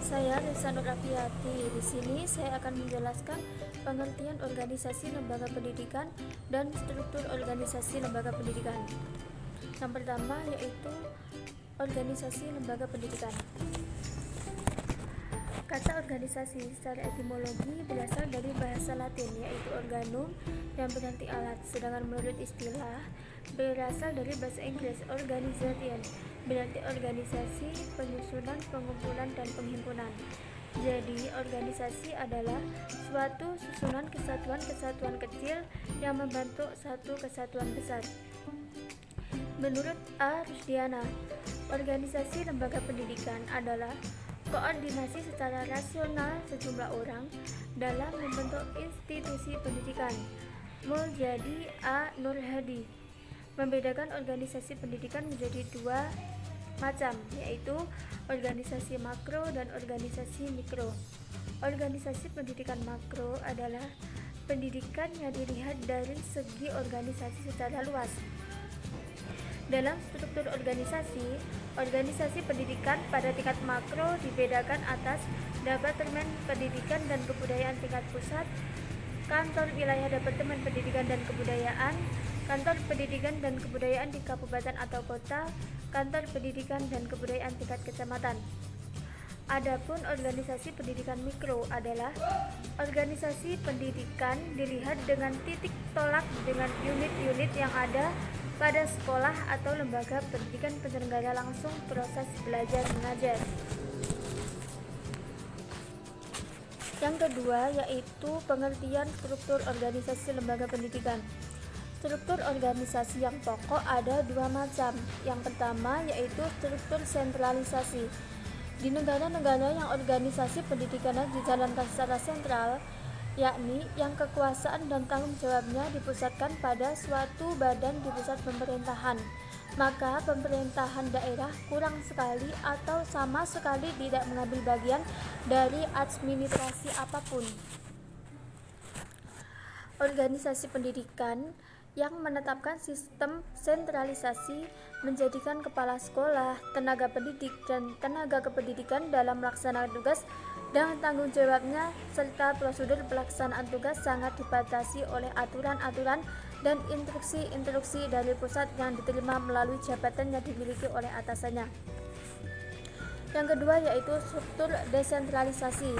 Saya Risa Nur Afiati. Di sini saya akan menjelaskan pengertian organisasi lembaga pendidikan dan struktur organisasi lembaga pendidikan. Yang pertama yaitu organisasi lembaga pendidikan. Kata organisasi secara etimologi berasal dari bahasa Latin yaitu organum yang berarti alat, sedangkan menurut istilah berasal dari bahasa Inggris organization berarti organisasi, penyusunan, pengumpulan, dan penghimpunan. Jadi, organisasi adalah suatu susunan kesatuan-kesatuan kecil yang membentuk satu kesatuan besar. Menurut A. Rusdiana, organisasi lembaga pendidikan adalah koordinasi secara rasional sejumlah orang dalam membentuk institusi pendidikan. Muljadi A. Nurhadi membedakan organisasi pendidikan menjadi dua macam, yaitu organisasi makro dan organisasi mikro. Organisasi pendidikan makro adalah pendidikan yang dilihat dari segi organisasi secara luas. Dalam struktur organisasi pendidikan pada tingkat makro dibedakan atas Departemen Pendidikan dan Kebudayaan tingkat pusat, Kantor Wilayah Departemen Pendidikan dan Kebudayaan, Kantor Pendidikan dan Kebudayaan di kabupaten atau kota, Kantor Pendidikan dan Kebudayaan tingkat kecamatan. Adapun organisasi pendidikan mikro adalah organisasi pendidikan dilihat dengan titik tolak dengan unit-unit yang ada pada sekolah atau lembaga pendidikan penyelenggara langsung proses belajar mengajar. Yang kedua yaitu pengertian struktur organisasi lembaga pendidikan. Struktur organisasi yang pokok ada dua macam. Yang pertama yaitu struktur sentralisasi. Di negara-negara yang organisasi pendidikannya dijalankan secara sentral, yakni yang kekuasaan dan tanggung jawabnya dipusatkan pada suatu badan di pusat pemerintahan, maka pemerintahan daerah kurang sekali atau sama sekali tidak mengambil bagian dari administrasi apapun. Organisasi pendidikan yang menetapkan sistem sentralisasi menjadikan kepala sekolah, tenaga pendidik, dan tenaga kependidikan dalam melaksanakan tugas dan tanggung jawabnya serta prosedur pelaksanaan tugas sangat dibatasi oleh aturan-aturan dan instruksi-instruksi dari pusat yang diterima melalui jabatan yang dimiliki oleh atasannya. Yang kedua yaitu struktur desentralisasi.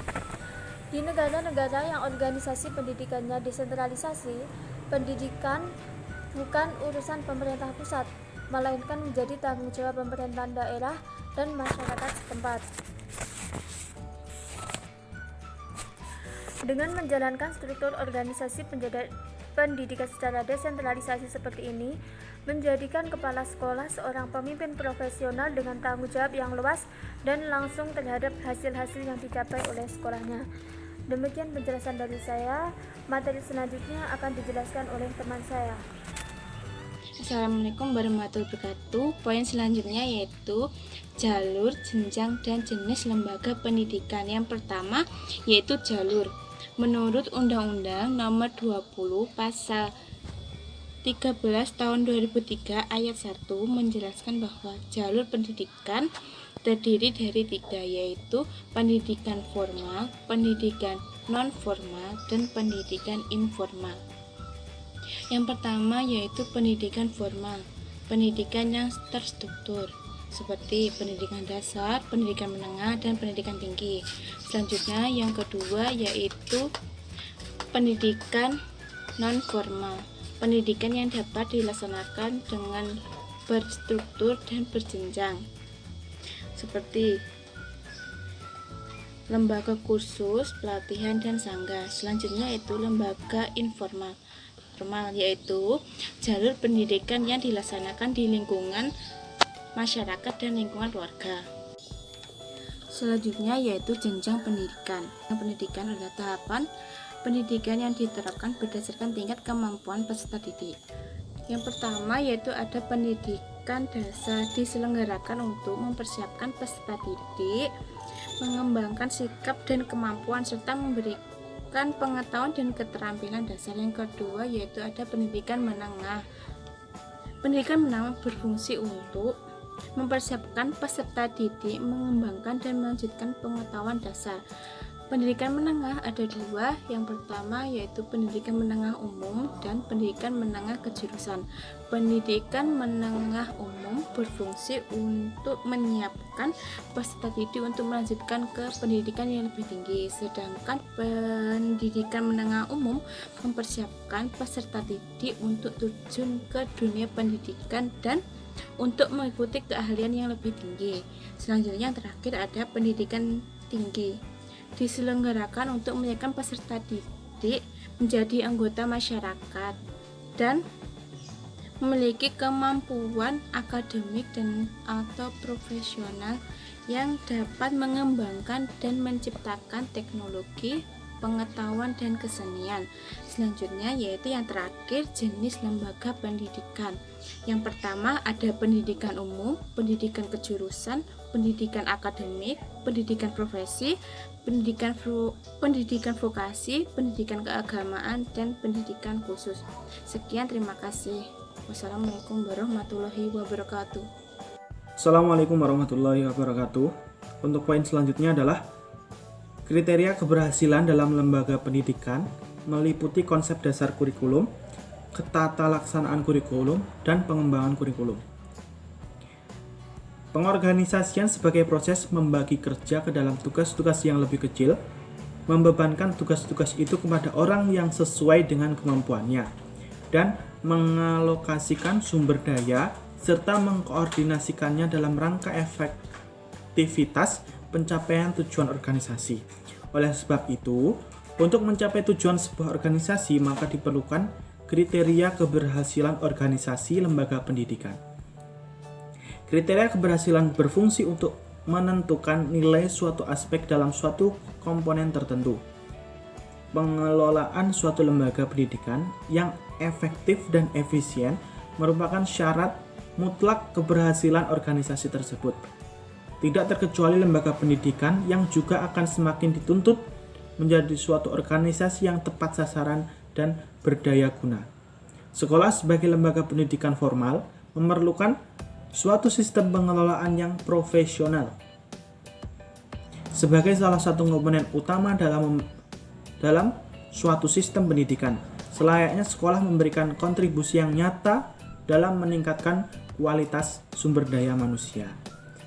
Di negara-negara yang organisasi pendidikannya desentralisasi, pendidikan bukan urusan pemerintah pusat, melainkan menjadi tanggung jawab pemerintahan daerah dan masyarakat setempat. Dengan menjalankan struktur organisasi pendidikan secara desentralisasi seperti ini, menjadikan kepala sekolah seorang pemimpin profesional dengan tanggung jawab yang luas dan langsung terhadap hasil-hasil yang dicapai oleh sekolahnya. Demikian penjelasan dari saya. Materi selanjutnya akan dijelaskan oleh teman saya. Assalamualaikum warahmatullahi wabarakatuh. Poin selanjutnya yaitu jalur, jenjang, dan jenis lembaga pendidikan. Yang pertama yaitu jalur. Menurut Undang-Undang Nomor 20 Pasal 13 Tahun 2003 Ayat 1 menjelaskan bahwa jalur pendidikan terdiri dari tiga, yaitu pendidikan formal, pendidikan non-formal, dan pendidikan informal. Yang pertama yaitu pendidikan formal, pendidikan yang terstruktur seperti pendidikan dasar, pendidikan menengah, dan pendidikan tinggi. Selanjutnya yang kedua yaitu pendidikan non-formal, pendidikan yang dapat dilaksanakan dengan berstruktur dan berjenjang seperti lembaga kursus, pelatihan, dan sangga. Selanjutnya yaitu lembaga informal, yaitu jalur pendidikan yang dilaksanakan di lingkungan masyarakat dan lingkungan keluarga. Selanjutnya yaitu jenjang pendidikan. Pendidikan adalah tahapan pendidikan yang diterapkan berdasarkan tingkat kemampuan peserta didik. Yang pertama yaitu ada pendidikan dasar, diselenggarakan untuk mempersiapkan peserta didik, mengembangkan sikap dan kemampuan serta memberikan pengetahuan dan keterampilan dasar. Yang kedua yaitu ada pendidikan menengah. Pendidikan menengah berfungsi untuk mempersiapkan peserta didik mengembangkan dan melanjutkan pengetahuan dasar. Pendidikan menengah ada dua, yang pertama yaitu pendidikan menengah umum dan pendidikan menengah kejurusan. Pendidikan menengah umum berfungsi untuk menyiapkan peserta didik untuk melanjutkan ke pendidikan yang lebih tinggi, sedangkan pendidikan menengah umum mempersiapkan peserta didik untuk terjun ke dunia pendidikan dan untuk mengikuti keahlian yang lebih tinggi. Selanjutnya yang terakhir ada pendidikan tinggi, diselenggarakan untuk menyiapkan peserta didik menjadi anggota masyarakat dan memiliki kemampuan akademik dan atau profesional yang dapat mengembangkan dan menciptakan teknologi, pengetahuan dan kesenian. Selanjutnya yaitu yang terakhir, jenis lembaga pendidikan. Yang pertama ada pendidikan umum, pendidikan kejurusan, pendidikan akademik, pendidikan profesi, pendidikan vokasi, pendidikan keagamaan, dan pendidikan khusus. Sekian, terima kasih. Wassalamualaikum warahmatullahi wabarakatuh. Assalamualaikum warahmatullahi wabarakatuh. Untuk poin selanjutnya adalah kriteria keberhasilan dalam lembaga pendidikan meliputi konsep dasar kurikulum, ketata laksanaan kurikulum, dan pengembangan kurikulum. Pengorganisasian sebagai proses membagi kerja ke dalam tugas-tugas yang lebih kecil, membebankan tugas-tugas itu kepada orang yang sesuai dengan kemampuannya, dan mengalokasikan sumber daya serta mengkoordinasikannya dalam rangka efektivitas pencapaian tujuan organisasi. Oleh sebab itu, untuk mencapai tujuan sebuah organisasi maka diperlukan kriteria keberhasilan organisasi lembaga pendidikan. Kriteria keberhasilan berfungsi untuk menentukan nilai suatu aspek dalam suatu komponen tertentu. Pengelolaan suatu lembaga pendidikan yang efektif dan efisien merupakan syarat mutlak keberhasilan organisasi tersebut. Tidak terkecuali lembaga pendidikan yang juga akan semakin dituntut menjadi suatu organisasi yang tepat sasaran dan berdaya guna. Sekolah sebagai lembaga pendidikan formal memerlukan suatu sistem pengelolaan yang profesional sebagai salah satu komponen utama dalam suatu sistem pendidikan. Selayaknya sekolah memberikan kontribusi yang nyata dalam meningkatkan kualitas sumber daya manusia.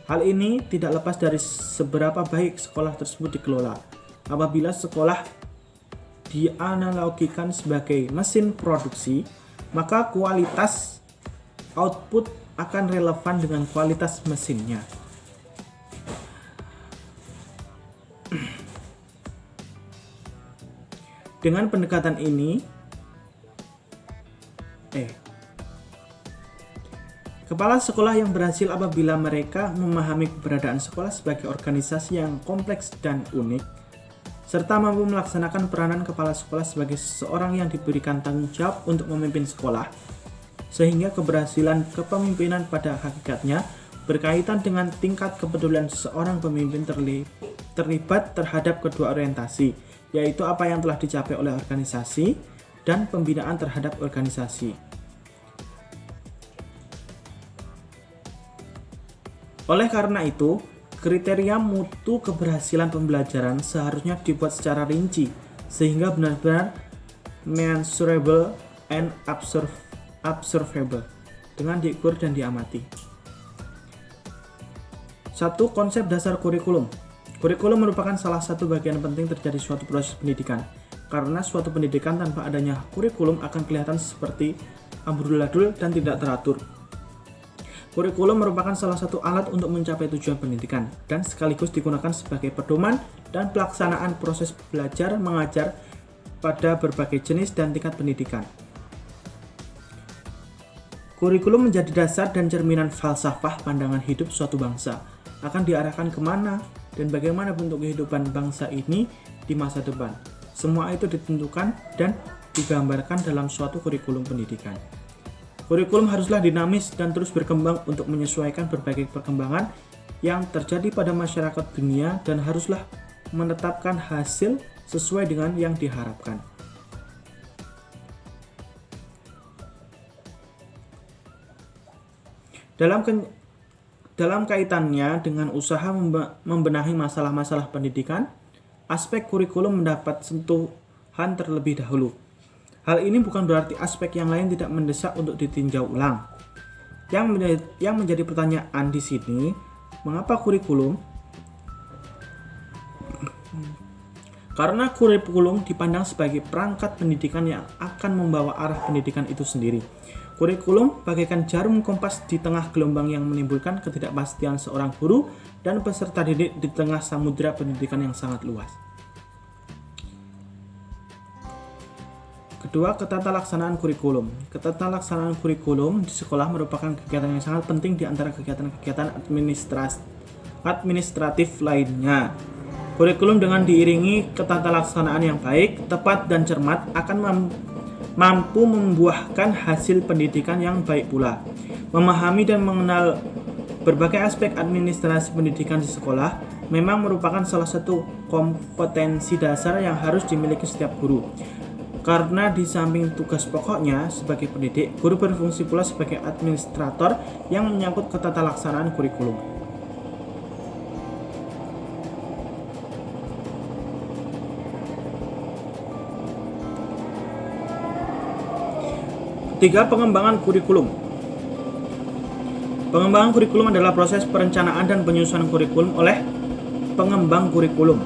Hal ini tidak lepas dari seberapa baik sekolah tersebut dikelola. Apabila sekolah dianalogikan sebagai mesin produksi, maka kualitas output akan relevan dengan kualitas mesinnya. Dengan pendekatan ini, kepala sekolah yang berhasil apabila mereka memahami keberadaan sekolah sebagai organisasi yang kompleks dan unik, serta mampu melaksanakan peranan kepala sekolah sebagai seseorang yang diberikan tanggung jawab untuk memimpin sekolah, sehingga keberhasilan kepemimpinan pada hakikatnya berkaitan dengan tingkat kepedulian seorang pemimpin terlibat terhadap kedua orientasi, yaitu apa yang telah dicapai oleh organisasi dan pembinaan terhadap organisasi. Oleh karena itu, kriteria mutu keberhasilan pembelajaran seharusnya dibuat secara rinci sehingga benar-benar measurable and observable dengan diukur dan diamati. 1. Konsep dasar kurikulum. Kurikulum merupakan salah satu bagian penting terjadi suatu proses pendidikan, karena suatu pendidikan tanpa adanya kurikulum akan kelihatan seperti amburadul dan tidak teratur. Kurikulum merupakan salah satu alat untuk mencapai tujuan pendidikan dan sekaligus digunakan sebagai pedoman dan pelaksanaan proses belajar mengajar pada berbagai jenis dan tingkat pendidikan. Kurikulum menjadi dasar dan cerminan falsafah pandangan hidup suatu bangsa, akan diarahkan kemana dan bagaimana bentuk kehidupan bangsa ini di masa depan. Semua itu ditentukan dan digambarkan dalam suatu kurikulum pendidikan. Kurikulum haruslah dinamis dan terus berkembang untuk menyesuaikan berbagai perkembangan yang terjadi pada masyarakat dunia dan haruslah menetapkan hasil sesuai dengan yang diharapkan. dalam kaitannya dengan usaha membenahi masalah-masalah pendidikan, aspek kurikulum mendapat sentuhan terlebih dahulu. Hal ini bukan berarti aspek yang lain tidak mendesak untuk ditinjau ulang. Yang menjadi pertanyaan di sini, mengapa kurikulum? Karena kurikulum dipandang sebagai perangkat pendidikan yang akan membawa arah pendidikan itu sendiri. Kurikulum bagaikan jarum kompas di tengah gelombang yang menimbulkan ketidakpastian seorang guru dan peserta didik di tengah samudera pendidikan yang sangat luas. Kedua, ketatalaksanaan kurikulum. Ketatalaksanaan kurikulum di sekolah merupakan kegiatan yang sangat penting di antara kegiatan-kegiatan administratif lainnya. Kurikulum dengan diiringi ketatalaksanaan yang baik, tepat, dan cermat akan mampu membuahkan hasil pendidikan yang baik pula. Memahami dan mengenal berbagai aspek administrasi pendidikan di sekolah memang merupakan salah satu kompetensi dasar yang harus dimiliki setiap guru. Karena di samping tugas pokoknya sebagai pendidik, guru berfungsi pula sebagai administrator yang menyangkut ketatalaksanaan kurikulum. Ketiga, pengembangan kurikulum. Pengembangan kurikulum adalah proses perencanaan dan penyusunan kurikulum oleh pengembang kurikulum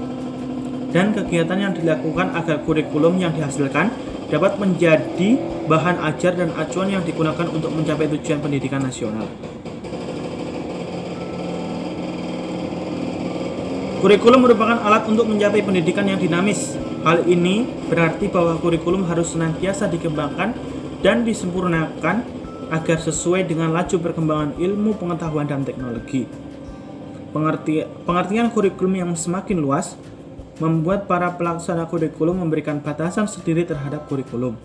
dan kegiatan yang dilakukan agar kurikulum yang dihasilkan dapat menjadi bahan ajar dan acuan yang digunakan untuk mencapai tujuan pendidikan nasional. Kurikulum merupakan alat untuk mencapai pendidikan yang dinamis. Hal ini berarti bahwa kurikulum harus senantiasa dikembangkan dan disempurnakan agar sesuai dengan laju perkembangan ilmu, pengetahuan, dan teknologi. Pengertian kurikulum yang semakin luas membuat para pelaksana kurikulum memberikan batasan sendiri terhadap kurikulum.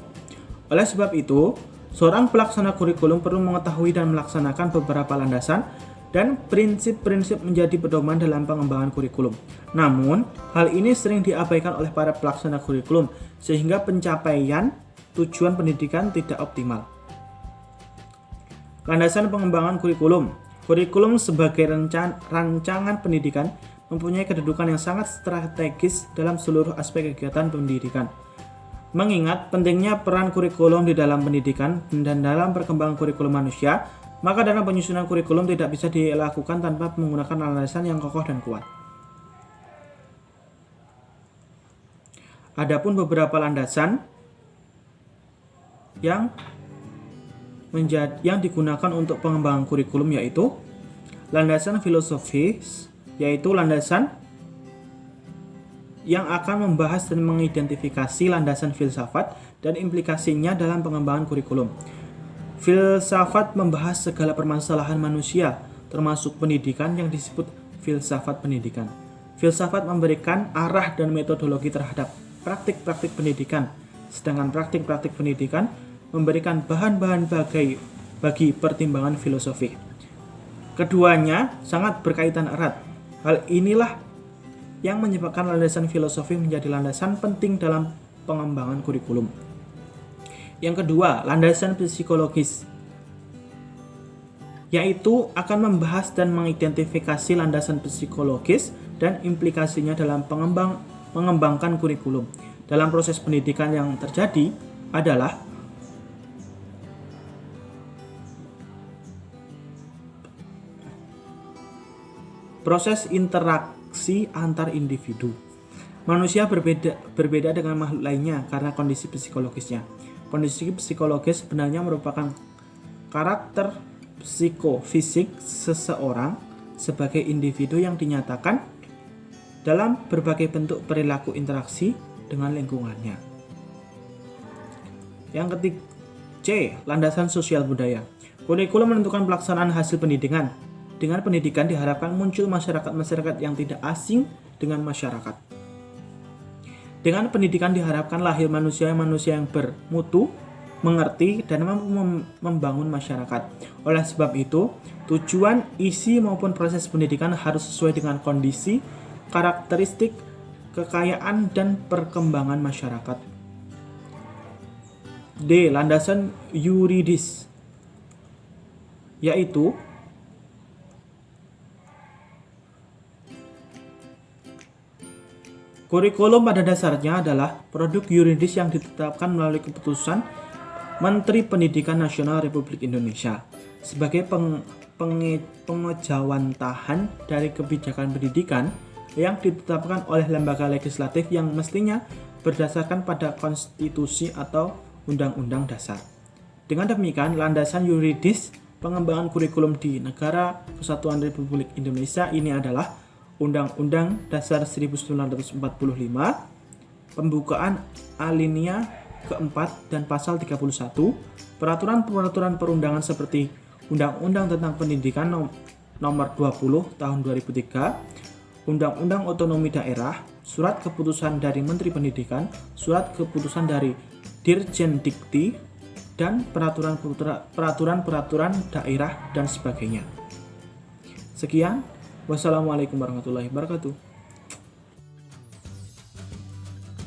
Oleh sebab itu, seorang pelaksana kurikulum perlu mengetahui dan melaksanakan beberapa landasan dan prinsip-prinsip menjadi pedoman dalam pengembangan kurikulum. Namun, hal ini sering diabaikan oleh para pelaksana kurikulum sehingga pencapaian tujuan pendidikan tidak optimal. Landasan pengembangan kurikulum. Kurikulum sebagai rancangan pendidikan mempunyai kedudukan yang sangat strategis dalam seluruh aspek kegiatan pendidikan. Mengingat pentingnya peran kurikulum di dalam pendidikan dan dalam perkembangan kurikulum manusia, maka dalam penyusunan kurikulum tidak bisa dilakukan tanpa menggunakan landasan yang kokoh dan kuat. Adapun beberapa landasan yang digunakan untuk pengembangan kurikulum yaitu landasan filosofis, yaitu landasan yang akan membahas dan mengidentifikasi landasan filsafat dan implikasinya dalam pengembangan kurikulum. Filsafat membahas segala permasalahan manusia, termasuk pendidikan yang disebut filsafat pendidikan. Filsafat memberikan arah dan metodologi terhadap praktik-praktik pendidikan, sedangkan praktik-praktik pendidikan memberikan bahan-bahan bagi pertimbangan filosofi. Keduanya sangat berkaitan erat. Hal inilah yang menyebabkan landasan filosofi menjadi landasan penting dalam pengembangan kurikulum. Yang kedua, landasan psikologis, yaitu akan membahas dan mengidentifikasi landasan psikologis dan implikasinya dalam mengembangkan kurikulum. Dalam proses pendidikan yang terjadi adalah proses interaksi antar individu. Manusia berbeda dengan makhluk lainnya karena kondisi psikologisnya. Kondisi psikologis sebenarnya merupakan karakter psikofisik seseorang sebagai individu yang dinyatakan dalam berbagai bentuk perilaku interaksi dengan lingkungannya. Yang ketiga, C. Landasan sosial budaya. Kurikulum menentukan pelaksanaan hasil pendidikan. Dengan pendidikan diharapkan muncul masyarakat-masyarakat yang tidak asing dengan masyarakat. Dengan pendidikan diharapkan lahir manusia-manusia yang bermutu, mengerti, dan mampu membangun masyarakat. Oleh sebab itu, tujuan, isi maupun proses pendidikan harus sesuai dengan kondisi, karakteristik, kekayaan, dan perkembangan masyarakat. D. Landasan yuridis, yaitu Kurikulum pada dasarnya adalah produk yuridis yang ditetapkan melalui keputusan Menteri Pendidikan Nasional Republik Indonesia sebagai pengejawantahan dari kebijakan pendidikan yang ditetapkan oleh lembaga legislatif yang mestinya berdasarkan pada konstitusi atau undang-undang dasar. Dengan demikian, landasan yuridis pengembangan kurikulum di Negara Kesatuan Republik Indonesia ini adalah Undang-Undang Dasar 1945, pembukaan alinea keempat dan pasal 31, peraturan-peraturan perundangan seperti Undang-Undang tentang Pendidikan nomor 20 tahun 2003, Undang-Undang Otonomi Daerah, surat keputusan dari Menteri Pendidikan, surat keputusan dari Dirjen Dikti, dan peraturan-peraturan daerah dan sebagainya. Sekian, wassalamualaikum warahmatullahi wabarakatuh.